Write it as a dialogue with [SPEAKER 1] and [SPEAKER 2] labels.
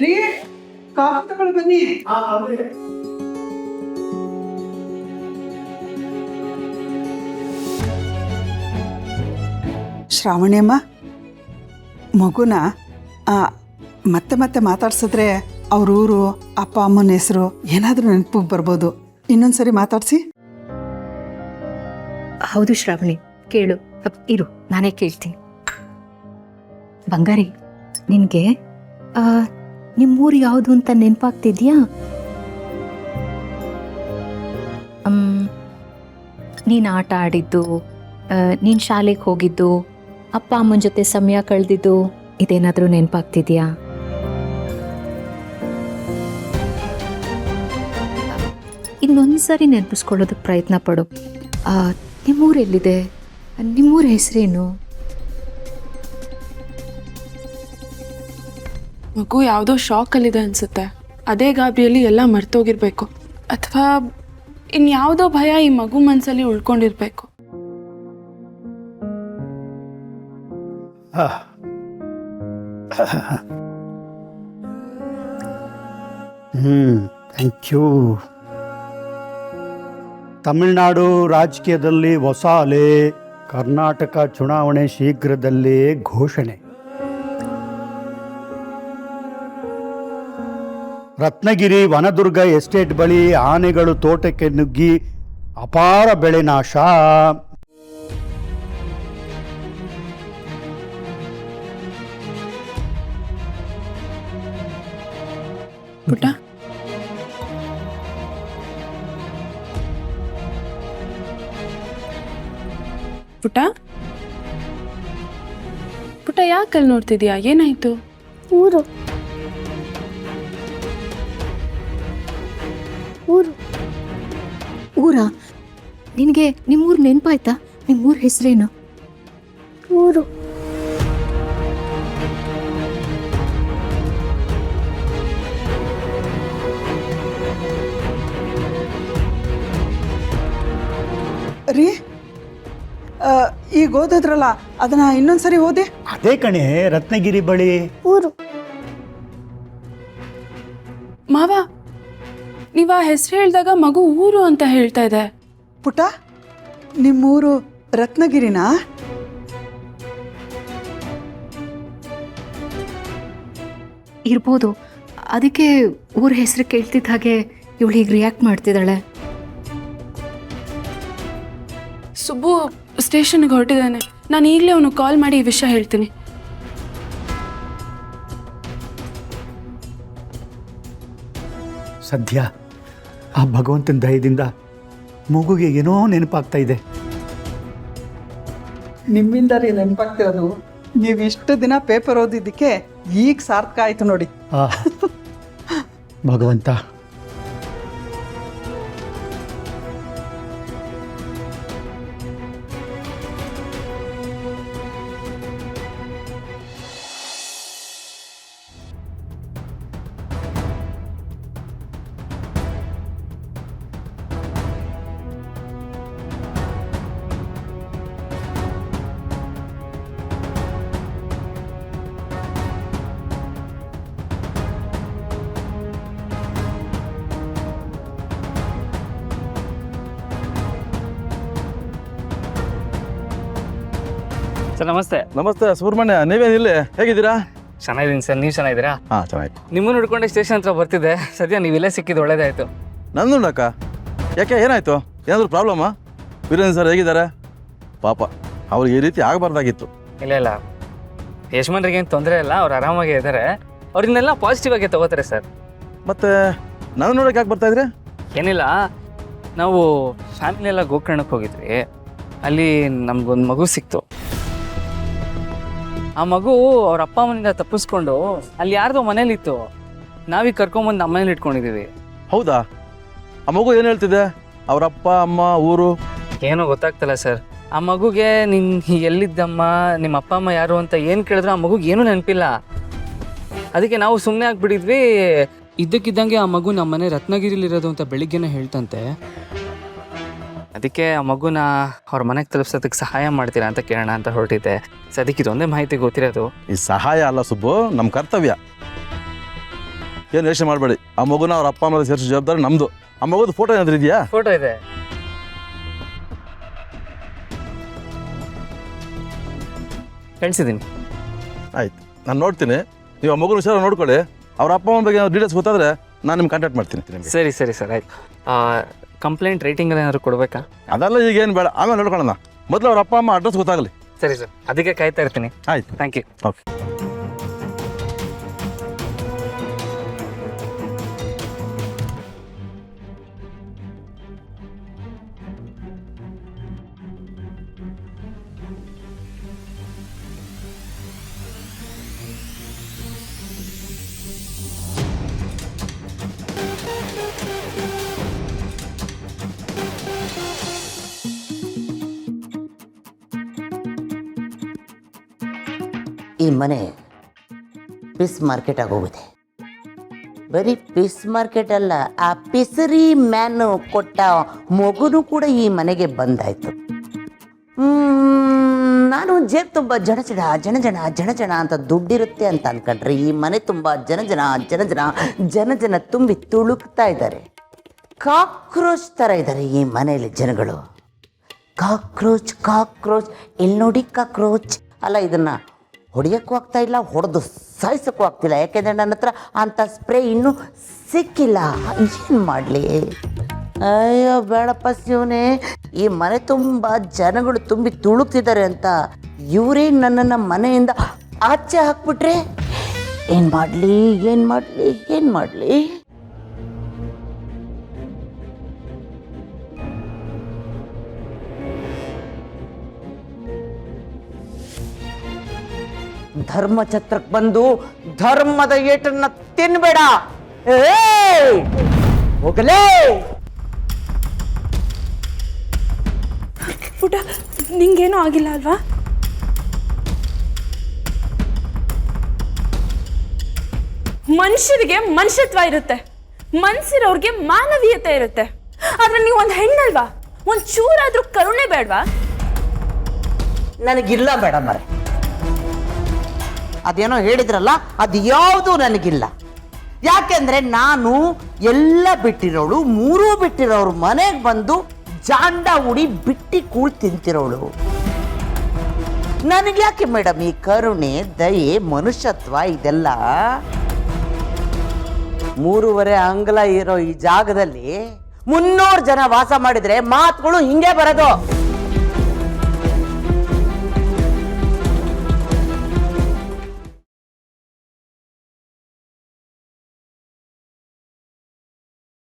[SPEAKER 1] ರೀ ಕಾಫಿ ತಗೊಳ್ಳಿ ಬನ್ನಿ. ಶ್ರಾವಣಿಯಮ್ಮ, ಮಗುನ ಮತ್ತೆ ಮತ್ತೆ ಮಾತಾಡ್ಸಿದ್ರೆ ಅವ್ರ ಊರು, ಅಪ್ಪ ಅಮ್ಮನ ಹೆಸರು ಏನಾದರೂ ನೆನಪಿಗೆ ಬರ್ಬೋದು. ಇನ್ನೊಂದ್ಸರಿ ಮಾತಾಡ್ಸಿ.
[SPEAKER 2] ಹೌದು ಶ್ರಾವಣಿ, ಕೇಳು. ಇರು, ನಾನೇ ಕೇಳ್ತೀನಿ. ಬಂಗಾರಿ, ನಿನಗೆ ನಿಮ್ಮೂರು ಯಾವುದು ಅಂತ ನೆನಪಾಗ್ತಿದ್ಯಾ? ನೀನು ಆಟ ಆಡಿದ್ದು, ನೀನು ಶಾಲೆಗೆ ಹೋಗಿದ್ದು, ಅಪ್ಪ ಅಮ್ಮನ ಜೊತೆ ಸಮಯ ಕಳೆದಿದ್ದು, ಇದೇನಾದರೂ ನೆನಪಾಗ್ತಿದ್ಯಾ? ಇನ್ನೊಂದ್ಸರಿ ನೆನಪಿಸ್ಕೊಳ್ಳೋದಕ್ಕೆ ಪ್ರಯತ್ನ ಪಡು. ನಿಮ್ಮೂರು ಎಲ್ಲಿದೆ? ನಿಮ್ಮೂರ ಹೆಸರೇನು?
[SPEAKER 3] ಮಗು ಯಾವುದೋ ಶಾಕಲ್ಲಿದೆ ಅನಿಸುತ್ತೆ. ಅದೇ ಗಾಬರಿಯಲ್ಲಿ ಎಲ್ಲ ಮರ್ತೋಗಿರ್ಬೇಕು, ಅಥವಾ ಇನ್ಯಾವುದೋ ಭಯ ಈ ಮಗು ಮನಸ್ಸಲ್ಲಿ ಉಳ್ಕೊಂಡಿರ್ಬೇಕು.
[SPEAKER 4] Thank you. ತಮಿಳುನಾಡು ರಾಜಕೀಯದಲ್ಲಿ ಹೊಸ ಅಲೆ, ಕರ್ನಾಟಕ ಚುನಾವಣೆ ಶೀಘ್ರದಲ್ಲೇ ಘೋಷಣೆ. ರತ್ನಗಿರಿ ವನದುರ್ಗ ಎಸ್ಟೇಟ್ ಬಳಿ ಆನೆಗಳು ತೋಟಕ್ಕೆ ನುಗ್ಗಿ ಅಪಾರ ಬೆಳೆ ನಾಶ.
[SPEAKER 3] ಪುಟ್ಟ, ಪುಟ್ಟ ಪುಟ್ಟ, ಯಾಕಲ್ಲಿ ನೋಡ್ತಿದ್ಯಾ? ಏನಾಯ್ತು?
[SPEAKER 5] ಊರು ಊರು
[SPEAKER 2] ಊರಾ? ನಿನಗೆ ನಿಮ್ಮೂರು ನೆನಪಾಯ್ತಾ? ನಿಮ್ಮೂರ ಹೆಸರೇನು?
[SPEAKER 5] ಊರು
[SPEAKER 1] ರೀ, ಈಗ ಓದಿದ್ರಲ್ಲ, ಅದನ್ನ ಇನ್ನೊಂದ್ಸರಿ ಓದಿ.
[SPEAKER 4] ಅದೇ ಕಣೆ, ರತ್ನಗಿರಿ ಬಳಿ.
[SPEAKER 5] ಊರು
[SPEAKER 3] ಮಾವ, ನೀವ ಹೆಸರು ಹೇಳಿದಾಗ ಮಗು ಊರು ಅಂತ ಹೇಳ್ತಾ ಇದೆ.
[SPEAKER 1] ಪುಟ್ಟ, ನಿಮ್ಮೂರು ರತ್ನಗಿರಿನಾ?
[SPEAKER 2] ಇರ್ಬೋದು. ಅದಕ್ಕೆ ಊರ ಹೆಸರು ಕೇಳ್ತಿದ್ದ ಹಾಗೆ ಇವಳು ಹೀಗೆ ರಿಯಾಕ್ಟ್ ಮಾಡ್ತಿದ್ದಾಳೆ.
[SPEAKER 3] ಸುಬ್ಬು ಸ್ಟೇಷನ್ಗೆ ಹೊರಟಿದ್ದಾನೆ. ನಾನು ಈಗಲೇ ಅವನು ಕಾಲ್ ಮಾಡಿ ಈ ವಿಷಯ ಹೇಳ್ತೀನಿ.
[SPEAKER 4] ಸದ್ಯ ಆ ಭಗವಂತನ ದಯದಿಂದ ಮಗುಗೆ ಏನೋ ನೆನಪಾಗ್ತಾ ಇದೆ.
[SPEAKER 1] ನಿಮ್ಮಿಂದ ರೀ ನೆನಪಾಗ್ತಿರೋದು. ನೀವು ಇಷ್ಟು ದಿನ ಪೇಪರ್ ಓದಿದ್ದಕ್ಕೆ ಈಗ ಸಾರ್ಥಕ ಆಯ್ತು ನೋಡಿ.
[SPEAKER 4] ಭಗವಂತ.
[SPEAKER 6] ಸರ್ ನಮಸ್ತೆ.
[SPEAKER 7] ನಮಸ್ತೆ ಸುಬ್ರಹ್ಮಣ್ಯ, ನೀವೇನಿಲ್ಲ, ಹೇಗಿದ್ದೀರಾ?
[SPEAKER 6] ಚೆನ್ನಾಗಿದ್ದೀನಿ ಸರ್, ನೀವು ಚೆನ್ನಾಗಿದ್ದೀರಾ?
[SPEAKER 7] ಹಾಂ, ಚೆನ್ನಾಗಿ.
[SPEAKER 6] ನಿಮ್ಮನ್ನು ಹಿಡ್ಕೊಂಡೆ ಸ್ಟೇಷನ್ ಹತ್ರ ಬರ್ತಿದ್ದೆ. ಸದ್ಯ ನೀವಿಲ್ಲೇ ಸಿಕ್ಕಿದ್ದು ಒಳ್ಳೇದಾಯಿತು.
[SPEAKER 7] ನಂದು ಅಕ್ಕ, ಯಾಕೆ ಏನಾಯಿತು? ಏನಾದರೂ ಪ್ರಾಬ್ಲಮ್ಮಾ? ವೀರೇಂದ್ರ ಸರ್ ಹೇಗಿದ್ದಾರೆ? ಪಾಪ, ಅವ್ರಿಗೆ ಈ ರೀತಿ ಆಗಬಾರ್ದಾಗಿತ್ತು.
[SPEAKER 6] ಇಲ್ಲ ಇಲ್ಲ, ಯಜಮಾನ್ರಿಗೇನು ತೊಂದರೆ ಇಲ್ಲ, ಅವ್ರು ಆರಾಮಾಗೇ ಇದ್ದಾರೆ. ಅವ್ರನ್ನೆಲ್ಲ ಪಾಸಿಟಿವ್ ಆಗಿ ತಗೋತಾರೆ ಸರ್.
[SPEAKER 7] ಮತ್ತೆ ನಾನು ನೋಡೋಕೆ ಯಾಕೆ ಬರ್ತಾಯಿದ್ರಿ?
[SPEAKER 6] ಏನಿಲ್ಲ, ನಾವು ಫ್ಯಾಮಿಲಿ ಎಲ್ಲ ಗೋಕರ್ಣಕ್ಕೆ ಹೋಗಿದ್ವಿ. ಅಲ್ಲಿ ನಮಗೊಂದು ಮಗು ಸಿಕ್ತು. ಆ ಮಗು ಅವ್ರ ಅಪ್ಪ ಅಮ್ಮನಿಂದ ತಪ್ಪಿಸ್ಕೊಂಡು ಅಲ್ಲಿ ಯಾರ್ದೋ ಮನೇಲಿತ್ತು. ನಾವೀಗ ಕರ್ಕೊಂಬಂದು ನಮ್ಮ ಮನೇಲಿ ಇಟ್ಕೊಂಡಿದ್ದೀವಿ.
[SPEAKER 7] ಹೌದಾ? ಆ ಮಗು ಏನು ಹೇಳ್ತಿದೆ? ಅವ್ರ ಅಪ್ಪ ಅಮ್ಮ ಊರು
[SPEAKER 6] ಏನೋ ಗೊತ್ತಾಗ್ತಲ್ಲ ಸರ್. ಆ ಮಗುಗೆ ನೀನು ಎಲ್ಲಿದ್ದಮ್ಮ, ನಿಮ್ಮ ಅಪ್ಪ ಅಮ್ಮ ಯಾರು ಅಂತ ಏನು ಕೇಳಿದ್ರು ಆ ಮಗುಗೆ ಏನೂ ನೆನಪಿಲ್ಲ. ಅದಕ್ಕೆ ನಾವು ಸುಮ್ಮನೆ ಆಗಿಬಿಟ್ಟಿದ್ವಿ. ಇದ್ದಕ್ಕಿದ್ದಂಗೆ ಆ ಮಗು ನಮ್ಮ ಮನೆ ರತ್ನಗಿರಿಲಿರೋದು ಅಂತ ಬೆಳಿಗ್ಗೆನೇ ಹೇಳ್ತಂತೆ. ಅದಕ್ಕೆ ಆ ಮಗುನ ಅವ್ರ ಮನೆಗೆ ತಲುಪಿಸೋದಕ್ಕೆ ಸಹಾಯ ಮಾಡ್ತೀರಾ ಅಂತ ಕೇಳೋಣ ಅಂತ ಹೊರಟಿದ್ದೆ. ಅದಕ್ಕೆ ಇದೊಂದೇ ಮಾಹಿತಿ ಗೊತ್ತಿರೋದು.
[SPEAKER 7] ಈ ಸಹಾಯ ಅಲ್ಲ ಸುಬ್ಬು, ನಮ್ಮ ಕರ್ತವ್ಯ. ಏನು ಯೋಚನೆ ಮಾಡಬೇಡಿ. ಆ ಮಗುನ ಅವ್ರ ಅಪ್ಪ ಅಮ್ಮ ಸೇರಿಸೋ ಜವಾಬ್ದಾರಿ ನಮ್ಮದು. ಆ ಮಗುದು ಫೋಟೋ ಏನಾದರೂ ಇದೆಯಾ?
[SPEAKER 6] ಫೋಟೋ ಇದೆ. ಕಳಿಸಿದ್ದೀನಿ.
[SPEAKER 7] ಆಯ್ತು, ನಾನು ನೋಡ್ತೀನಿ. ನೀವು ಆ ಮಗುನ ಹುಷಾರಾಗಿ ನೋಡ್ಕೊಳ್ಳಿ. ಅವ್ರ ಅಪ್ಪ ಅಮ್ಮ ಬಗ್ಗೆ ಡೀಟೇಲ್ಸ್ ಗೊತ್ತಾದರೆ ನಾನು ನಿಮ್ಗೆ ಕಾಂಟ್ಯಾಕ್ಟ್ ಮಾಡ್ತೀನಿ ನಿಮಗೆ.
[SPEAKER 6] ಸರಿ ಸರಿ ಸರ್, ಆಯ್ತು. ಕಂಪ್ಲೇಂಟ್ ರೇಟಿಂಗಲ್ಲಿ ಏನಾದ್ರು ಕೊಡಬೇಕಾ?
[SPEAKER 7] ಅದೆಲ್ಲ ಈಗ ಏನು ಬೇಡ, ಆಮೇಲೆ ನೋಡ್ಕೊಳ್ಳೋಣ. ಮೊದಲು ಅವ್ರ ಅಪ್ಪ ಅಮ್ಮ ಅಡ್ರೆಸ್ ಗೊತ್ತಾಗಲಿ.
[SPEAKER 6] ಸರಿ ಸರ್, ಅದಕ್ಕೆ ಕಾಯ್ತಾ ಇರ್ತೀನಿ.
[SPEAKER 7] ಆಯ್ತು,
[SPEAKER 6] ಥ್ಯಾಂಕ್ ಯು.
[SPEAKER 7] ಓಕೆ.
[SPEAKER 8] ಈ ಮನೆ ಪೀಸ್ ಮಾರ್ಕೆಟ್ ಆಗೋಗಿದೆ. ಬರೀ ಪೀಸ್ ಮಾರ್ಕೆಟ್ ಅಲ್ಲ, ಆ ಪಿಸರಿ ಮ್ಯಾನು ಕೊಟ್ಟ ಮಗುನು ಕೂಡ ಈ ಮನೆಗೆ ಬಂದಾಯ್ತು. ನಾನು ಜೇಬ್ ತುಂಬ ಜನ ಅಂತ ದುಡ್ಡಿರುತ್ತೆ ಅಂತ ಅನ್ಕೊಂಡ್ರೆ ಈ ಮನೆ ತುಂಬ ಜನ ತುಂಬಿ ತುಳುಕ್ತಾ ಇದ್ದಾರೆ. ಕಾಕ್ರೋಚ್ ಥರ ಇದ್ದಾರೆ ಈ ಮನೆಯಲ್ಲಿ ಜನಗಳು. ಕಾಕ್ರೋಚ್ ಇಲ್ಲಿ ನೋಡಿ, ಕಾಕ್ರೋಚ್ ಅಲ್ಲ. ಇದನ್ನು ಹೊಡೆಯೋಕ್ಕೂ ಆಗ್ತಾ ಇಲ್ಲ, ಹೊಡೆದು ಸಾಯಿಸೋಕ್ಕೂ ಆಗ್ತಿಲ್ಲ. ಯಾಕೆಂದರೆ ನನ್ನ ಹತ್ರ ಅಂಥ ಸ್ಪ್ರೇ ಇನ್ನೂ ಸಿಕ್ಕಿಲ್ಲ. ಏನು ಮಾಡಲಿ? ಅಯ್ಯೋ ಬೇಡಪ್ಪ ಶಿವನೇ, ಈ ಮನೆ ತುಂಬ ಜನಗಳು ತುಂಬಿ ತುಳುಕ್ತಿದ್ದಾರೆ ಅಂತ ಇವರೇ ನನ್ನನ್ನು ಮನೆಯಿಂದ ಆಚೆ ಹಾಕ್ಬಿಟ್ರೆ ಏನು ಮಾಡಲಿ? ಧರ್ಮಛತ್ರಕ್ಕೆ ಬಂದು ಧರ್ಮದ ಏಟನ್ನ ತಿನ್ಬೇಡ. ಹೋಗಲೇ
[SPEAKER 3] ಪುಟ, ನಿಂಗೇನೂ ಆಗಿಲ್ಲ ಅಲ್ವಾ? ಮನುಷ್ಯರಿಗೆ ಮನುಷ್ಯತ್ವ ಇರುತ್ತೆ, ಮನ್ಸಿರೋರ್ಗೆ ಮಾನವೀಯತೆ ಇರುತ್ತೆ. ಆದ್ರೆ ನೀವು ಒಂದು ಹೆಣ್ಣಲ್ವಾ? ಒಂದು ಚೂರಾದ್ರೂ ಕರುಣೆ ಬೇಡವಾ?
[SPEAKER 8] ನನಗಿಲ್ಲ ಮೇಡಮ್ ಅವರೇ. ಅದೇನೋ ಹೇಳಿದ್ರಲ್ಲ, ಅದು ಯಾವುದೂ ನನಗಿಲ್ಲ. ಯಾಕೆಂದ್ರೆ ನಾನು ಎಲ್ಲ ಬಿಟ್ಟಿರೋಳು, ಮೂರೂ ಬಿಟ್ಟಿರೋರು ಮನೆಗೆ ಬಂದು ಜಾಂಡ ಉಡಿ ಬಿಟ್ಟಿ ಕೂಳ್ ತಿಂತಿರೋಳು. ನನಗೆ ಯಾಕೆ ಮೇಡಮ್ ಈ ಕರುಣೆ, ದಯೆ, ಮನುಷ್ಯತ್ವ ಇದೆಲ್ಲ? 3.5 ಅಂಗಲ ಇರೋ ಈ ಜಾಗದಲ್ಲಿ 300 ಜನ ವಾಸ ಮಾಡಿದ್ರೆ ಮಾತುಗಳು ಹಿಂಗೆ ಬರೋದು.